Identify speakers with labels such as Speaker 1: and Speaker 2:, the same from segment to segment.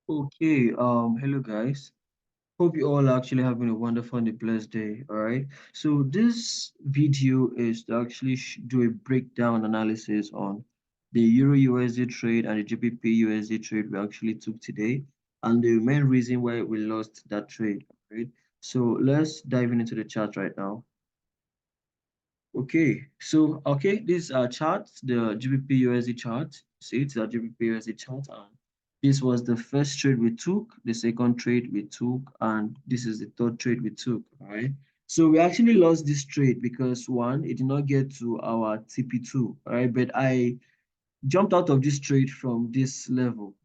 Speaker 1: Okay, hello guys. Hope you all are actually having a wonderful and a blessed day. All right. So this video is to actually do a breakdown analysis on the Euro USD trade and the GBP USD trade we actually took today, and the main reason why we lost that trade. Right. So let's dive into the chart right now. Okay, these are charts, the GBP USD chart. See, it's a GBP USD chart, and this was the first trade we took, the second trade we took, and this is the third trade we took. All right. So we actually lost this trade because one, it did not get to our TP2. All right, but I jumped out of this trade from this level.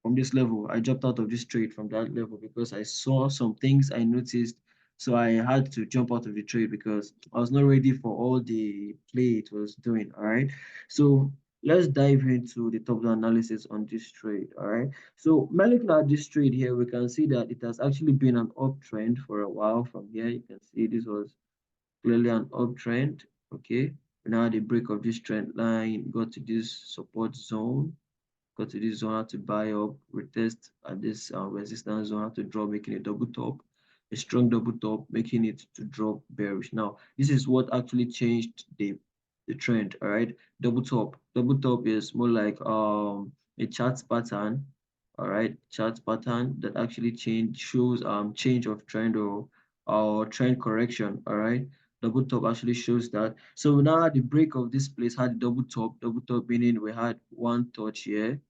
Speaker 1: I jumped out of this trade from that level because I saw some things I noticed. So I had to jump out of the trade because I was not ready for all the play it was doing. All right. So let's dive into the top down analysis on this trade. All right. So by looking at this trade here, we can see that it has actually been an uptrend for a while. From here, you can see this was clearly an uptrend. Okay. Now the break of this trend line got to this support zone, got to this zone, had to buy up, retest at this resistance zone, had to drop, making a double top, a strong double top, making it to drop bearish. Now, this is what actually changed the trend. All right, double top. Double top is more like a chart pattern. All right, chart pattern that actually shows change of trend or trend correction. All right, double top actually shows that. So now at the break of this place had double top meaning we had one touch here.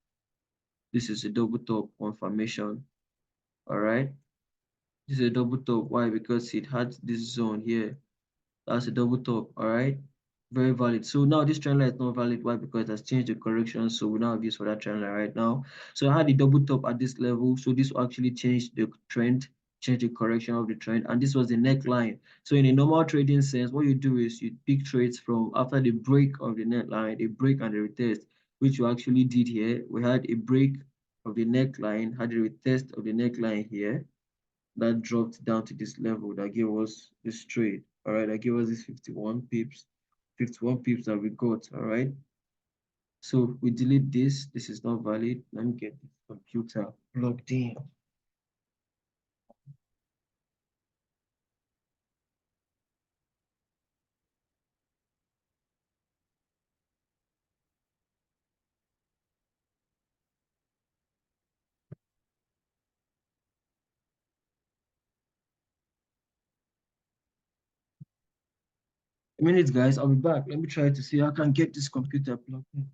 Speaker 1: This is a double top confirmation. All right. This is a double top. Why? Because it had this zone here. That's a double top. All right. Very valid. So now this trend line is not valid. Why? Because it has changed the correction. So we now have use for that trend line right now. So I had the double top at this level. So this will actually change the trend, change the correction of the trend. And this was the neckline. So in a normal trading sense, what you do is you pick trades from after the break of the neckline, the break and the retest, which you actually did here. We had a break of the neckline, had a retest of the neckline here that dropped down to this level that gave us this trade. All right, that gave us this 51 pips that we got. All right. So we delete this. This is not valid. Let me get this computer plugged in. A minute, guys. I'll be back. Let me try to see how I can get this computer plugged in.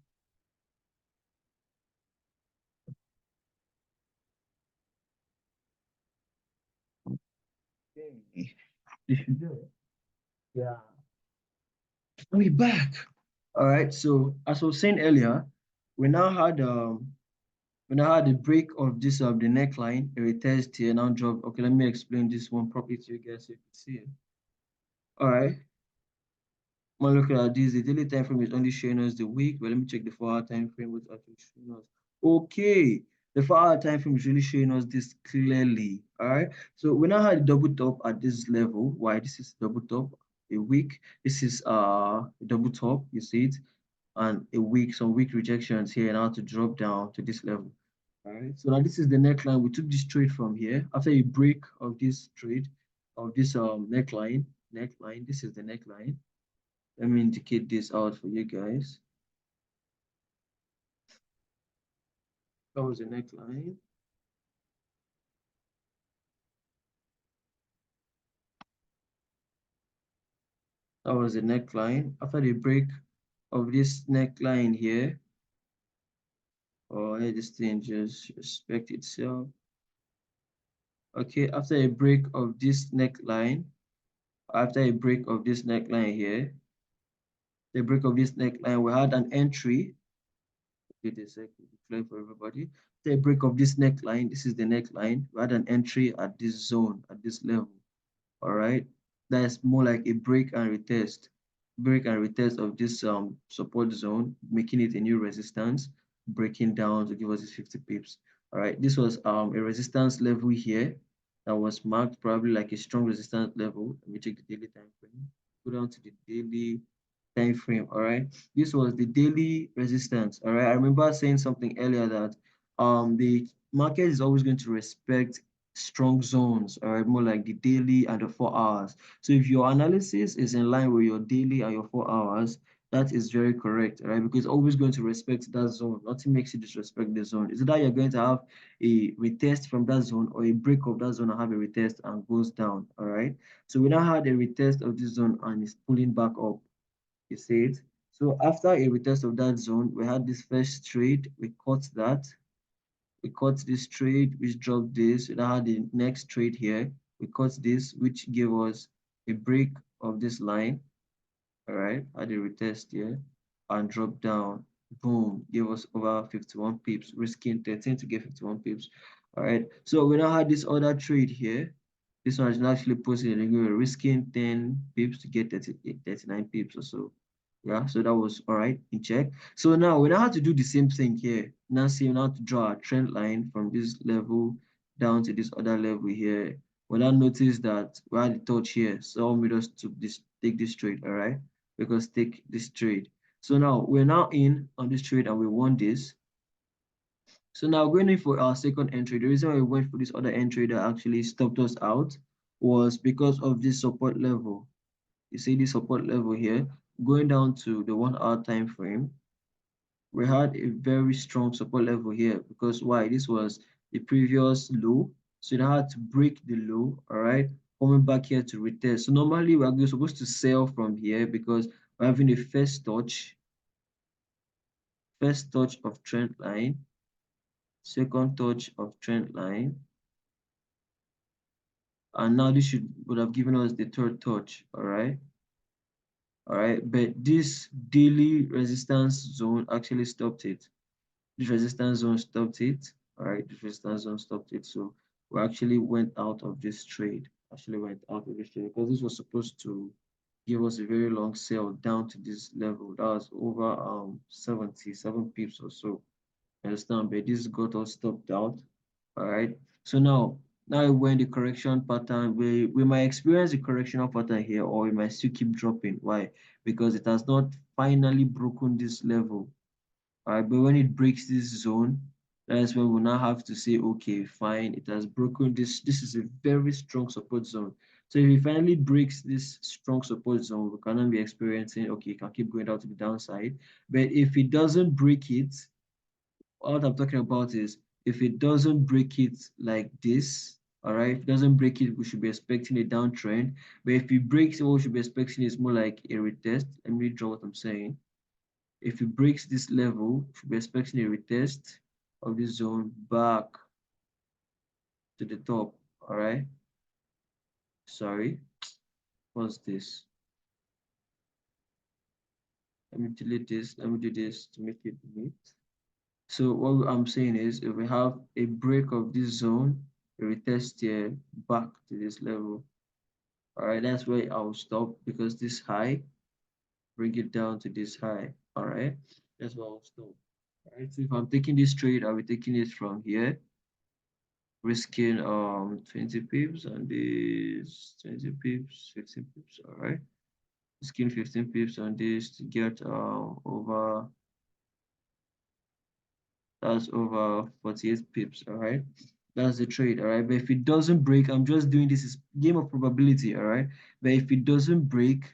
Speaker 1: Okay. This should do it. Yeah. I'll be back. All right. So as I was saying earlier, we now had when I had the break of this the neckline, a retest here, now drop. Okay, let me explain this one properly to you guys so you can see it. All right. When looking at this, the daily time frame is only showing us the week, but let me check the 4 hour time frame, what's actually showing us. Okay, the 4 hour time frame is really showing us this clearly. All right. So we now had a double top at this level. Why? This is double top, a week. This is a double top, you see it, and a week, some weak rejections here, now to drop down to this level. All right, so now this is the neckline. We took this trade from here. After a break of this trade, of this neckline, this is the neckline. Let me indicate this out for you guys. That was the neckline. That was the neckline. After the break of this neckline here, or this thing just respect itself. Okay, after a break of this neckline, after a break of this neckline here, the break of this neckline, we had an entry. Wait a second, clear for everybody. After a break of this neckline, this is the neckline. We had an entry at this zone, at this level. All right, that's more like a break and retest of this support zone, making it a new resistance, breaking down to give us this 50 pips. All right, this was a resistance level here that was marked probably like a strong resistance level. Let me check the daily time frame. Go down to the daily time frame. All right, this was the daily resistance. All right, I remember saying something earlier that the market is always going to respect strong zones, all right, more like the daily and the 4 hours. So if your analysis is in line with your daily and your 4 hours, that is very correct, all right, because it's always going to respect that zone. Nothing makes you disrespect the zone. Is it that you're going to have a retest from that zone or a break of that zone and have a retest and goes down, all right? So we now had a retest of this zone and it's pulling back up. You see it? So after a retest of that zone, we had this first trade, we caught that, we caught this trade, which dropped this. We now had the next trade here. We caught this, which gave us a break of this line. All right, had a retest here and dropped down. Boom, gave us over 51 pips, risking 13 to get 51 pips. All right, so we now had this other trade here. This one is actually posted and we were risking 10 pips to get 39 pips or so. Yeah, so that was all right in check. So now we now have to do the same thing here. Now see, we now have to draw a trend line from this level down to this other level here. We now notice that we had a touch here. So we just took this, take this trade, all right? Because take this trade. So now we're now in on this trade and we won this. So now going in for our second entry, the reason why we went for this other entry that actually stopped us out was because of this support level. You see this support level here, going down to the 1 hour time frame. We had a very strong support level here because why? This was the previous low. So you had to break the low, all right? Coming back here to retest. So normally we're supposed to sell from here because we're having a first touch of trend line, second touch of trend line, and now this would have given us the third touch, all right? All right, but this daily resistance zone actually stopped it. This resistance zone stopped it. All right, this resistance zone stopped it. So we actually went out of this trade. Actually went out of this trade because this was supposed to give us a very long sell down to this level. That was over 77 pips or so. Understand? But this got us stopped out. All right. So now when the correction pattern, we might experience a correctional pattern here, or we might still keep dropping. Why? Because it has not finally broken this level. All right, but when it breaks this zone, that's when we now have to say, okay, fine, it has broken this. This is a very strong support zone. So if it finally breaks this strong support zone, we cannot be experiencing, okay, it can keep going down to the downside. But if it doesn't break it, what I'm talking about is if it doesn't break it like this, all right, if it doesn't break it, we should be expecting a downtrend. But if it breaks, what we should be expecting is more like a retest. Let me draw what I'm saying. If it breaks this level, we should be expecting a retest of this zone back to the top. All right. Sorry. What's this? Let me delete this. Let me do this to make it neat. So what I'm saying is if we have a break of this zone, a retest here back to this level. All right, that's where I'll stop because this high, bring it down to this high. All right, that's where I'll stop. All right, so if I'm taking this trade, I'll be taking it from here, risking 20 pips on this, 20 pips, 15 pips. All right, risking 15 pips on this to get over, that's over 48 pips. All right, that's the trade. All right, but if it doesn't break, I'm just doing this is game of probability. All right, but if it doesn't break,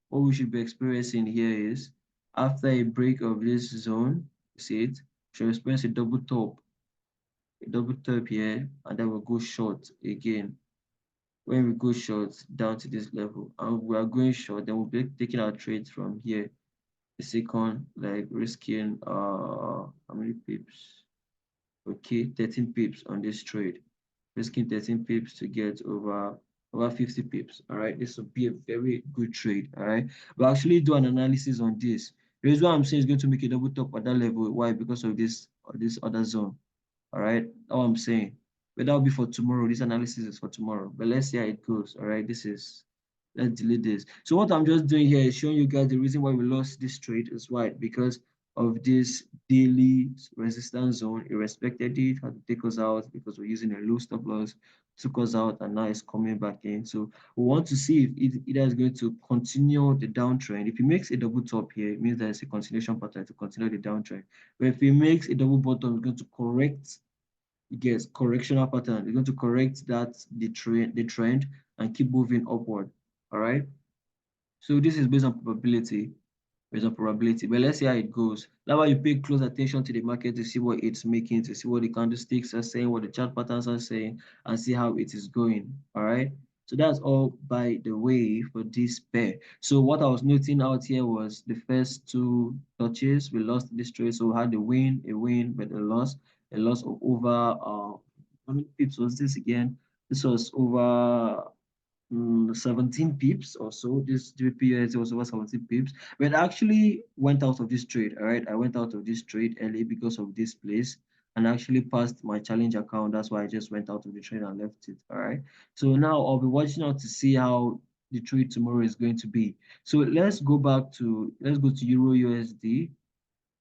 Speaker 1: what we should be experiencing here is after a break of this zone, you see it, we should experience a double top here, and then we'll go short again. When we go short down to this level, and we are going short, then we'll be taking our trades from here. The second, like risking how many pips? Okay, 13 pips on this trade. Risking 13 pips to get over 50 pips. All right, this will be a very good trade. All right, we'll actually do an analysis on this. The reason why I'm saying is going to make a double top at that level. Why? Because of this other zone. All right, that's what I'm saying. But that'll be for tomorrow. This analysis is for tomorrow. But let's see how it goes. All right, let's delete this. So what I'm just doing here is showing you guys the reason why we lost this trade is why, because of this daily resistance zone. It respected it, had to take us out because we're using a low stop loss, took us out, and now it's coming back in. So we want to see if it either is going to continue the downtrend. If it makes a double top here, it means there's a continuation pattern to continue the downtrend. But if it makes a double bottom, it's going to correct, yes, correctional pattern. It's going to correct that the trend and keep moving upward. All right. So this is based on probability. Based on probability. But let's see how it goes. That's why you pay close attention to the market to see what it's making, to see what the candlesticks are saying, what the chart patterns are saying, and see how it is going. All right. So that's all by the way for this pair. So what I was noting out here was the first two touches. We lost this trade. So we had a win, but a loss of over how many pips was this again? This was over 17 pips or so. This GBP was over 17 pips. But I actually went out of this trade. All right. I went out of this trade early because of this place and actually passed my challenge account. That's why I just went out of the trade and left it. All right. So now I'll be watching out to see how the trade tomorrow is going to be. So let's go to Euro USD.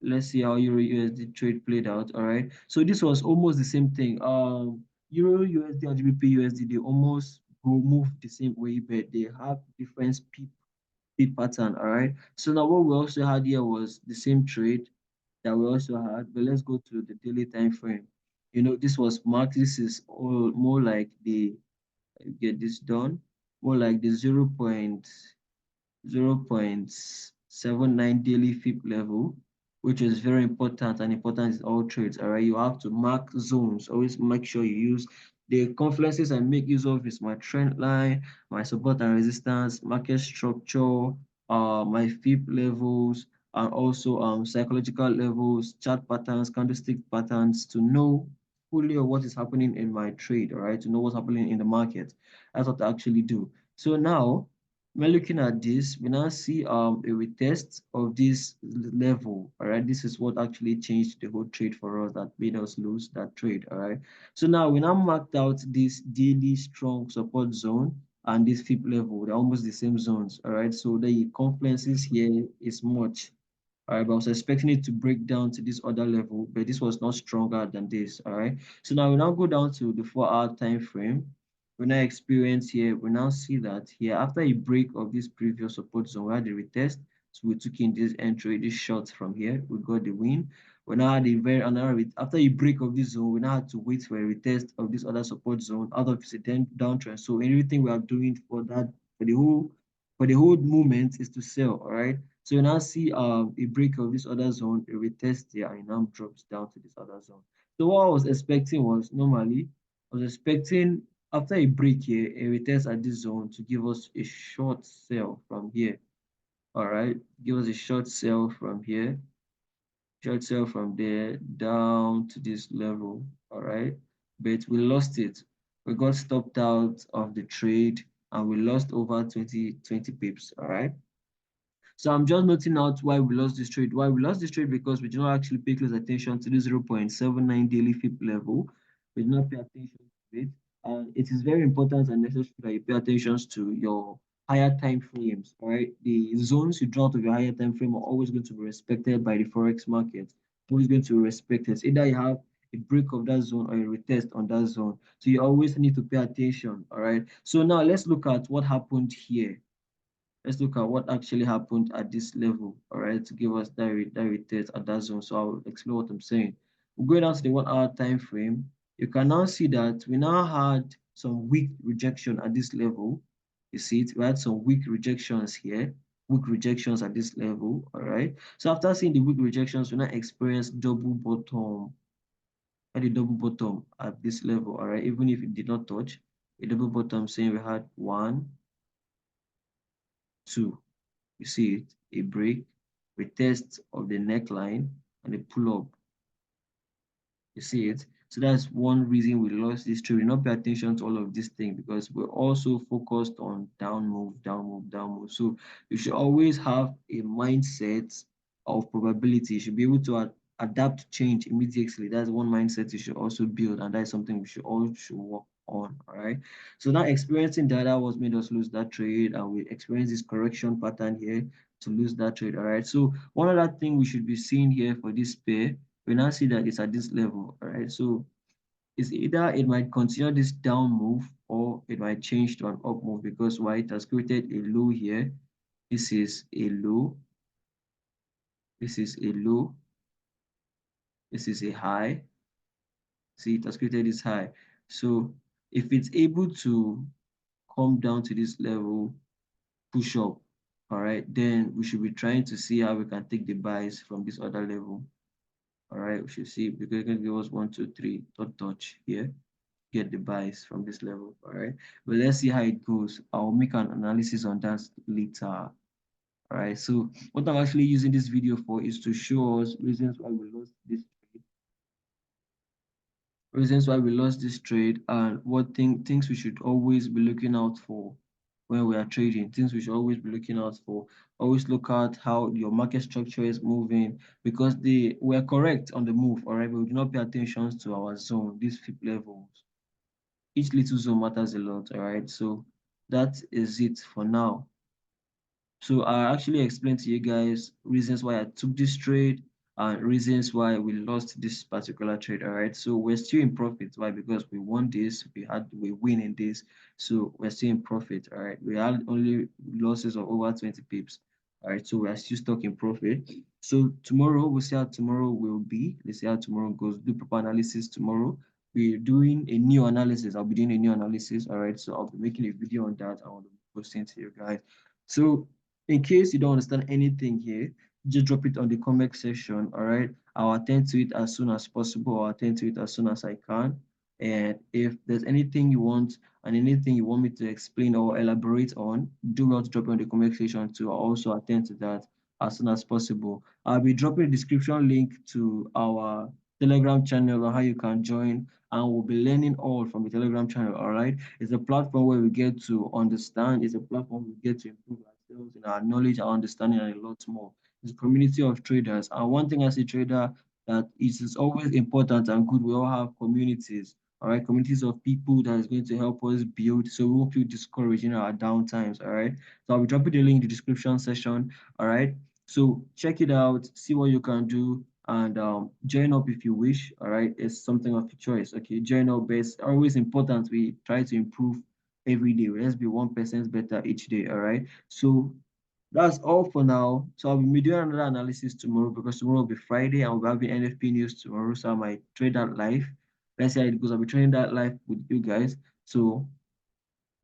Speaker 1: Let's see how Euro USD trade played out. All right. So this was almost the same thing. Euro USD and GBP USD, they almost go move the same way, but they have different peak pattern. All right. So now what we also had here was the same trade that we also had, but let's go to the daily time frame. You know, this was marked. This is all more like the get this done, more like the 0.79 daily FIP level, which is very important and important in all trades. All right, you have to mark zones. Always make sure you use the confluences I make use of is my trend line, my support and resistance, market structure, my FIP levels, and also psychological levels, chart patterns, candlestick patterns to know fully of what is happening in my trade. All right, to know what's happening in the market. That's what I actually do. So now when looking at this, we now see a retest of this level. All right, this is what actually changed the whole trade for us that made us lose that trade. All right, so now we now marked out this daily strong support zone and this FIP level. They're almost the same zones. All right, so the confluences here is much. All right, but I was expecting it to break down to this other level, but this was not stronger than this. All right, so now we now go down to the 4 hour time frame. We now experience here, we now see that here after a break of this previous support zone, we had the retest. So we took in this entry, this short from here, we got the win. We now had a very another after a break of this zone, we now had to wait for a retest of this other support zone out of the downtrend. So everything we are doing for that for the whole movement is to sell. All right. So you now see a break of this other zone, a retest there, and it now drops down to this other zone. So what I was expecting was normally I was expecting after a break here, a retest at this zone to give us a short sell from here. All right, give us a short sell from here, short sell from there down to this level. All right, but we lost it. We got stopped out of the trade and we lost over 20 pips. All right. So I'm just noting out why we lost this trade. Why we lost this trade because we did not actually pay close attention to the 0.79 daily FIP level. We did not pay attention to it. And it is very important and necessary that you pay attention to your higher time frames. All right. The zones you draw out of your higher time frame are always going to be respected by the Forex market. Always going to be respected. Either you have a break of that zone or a retest on that zone. So you always need to pay attention. All right. So now let's look at what happened here. Let's look at what actually happened at this level, all right, to give us that retest at that zone. So I'll explain what I'm saying. We're going down to the 1 hour time frame. You can now see that we now had some weak rejection at this level. You see it, we had some weak rejections here, weak rejections at this level, all right. So after seeing the weak rejections, we now experience double bottom, at the double bottom at this level, all right, even if it did not touch a double bottom, saying we had 1, 2. You see it, a break, retest of the neckline, and a pull up. You see it. So that's one reason we lost this trade. We not pay attention to all of these things because we're also focused on down move, down move, down move. So you should always have a mindset of probability. You should be able to adapt to change immediately. That's one mindset you should also build, and that's something we should all should work on. All right. So now experiencing that was made us lose that trade, and we experienced this correction pattern here. to lose that trade. All right. So one other thing we should be seeing here for this pair, we now see that it's at this level. All right. So it's either it might continue this down move or it might change to an up move because why it has created a low here. This is a low. This is a low. This is a high. See, it has created this high. So if it's able to come down to this level, push up, all right, then we should be trying to see how we can take the buys from this other level. All right, we should see because it's going to give us 1, 2, 3, third touch here, get the buys from this level. All right, but let's see how it goes. I'll make an analysis on that later. All right, so what I'm actually using this video for is to show us reasons why we lost this trade, and what things we should always be looking out for when we are trading, things we should always be looking out for. Always look at how your market structure is moving because we're correct on the move, all right, but we do not pay attention to our zone, these flip levels. Each little zone matters a lot, all right? So that is it for now. So I actually explained to you guys reasons why I took this trade and reasons why we lost this particular trade. All right. So we're still in profit. Why? Because we won this, we win in this. So we're still in profit. All right. We had only losses of over 20 pips. All right. So we are still stuck in profit. So tomorrow we'll see how tomorrow will be. Let's see how tomorrow goes. Do proper analysis tomorrow. We're doing a new analysis. I'll be doing a new analysis. All right. So I'll be making a video on that. I want to be posting to you guys. So in case you don't understand anything here, just drop it on the comment section, all right? I'll attend to it as soon as possible. I'll attend to it as soon as I can. And if there's anything you want and anything you want me to explain or elaborate on, do not drop it on the comment section too. I'll also attend to that as soon as possible. I'll be dropping a description link to our Telegram channel on how you can join, and we'll be learning all from the Telegram channel, all right? It's a platform where we get to understand, it's a platform we get to improve ourselves in our knowledge, our understanding, and a lot more. It's a community of traders. And one thing as a trader that is always important and good, we all have communities, all right? Communities of people that is going to help us build so we won't feel discouraged in our down times, all right? So I'll be dropping the link in the description section, all right? So check it out, see what you can do, and join up if you wish. All right, it's something of your choice. Okay, join up, but it's always important we try to improve every day. Let's be 1% better each day. All right, so that's all for now. So I'll be doing another analysis tomorrow because tomorrow will be Friday and we'll be having NFP news tomorrow. So I might trade that live. Let's see how it goes. I'll be trading that live with you guys. So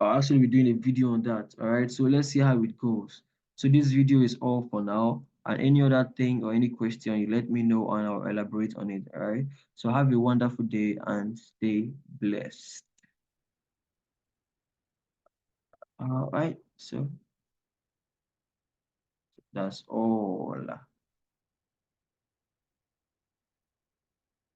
Speaker 1: I'll actually be doing a video on that. All right, so let's see how it goes. So this video is all for now. And any other thing or any question, you let me know and I'll elaborate on it. All right. So have a wonderful day and stay blessed. All right. So that's all.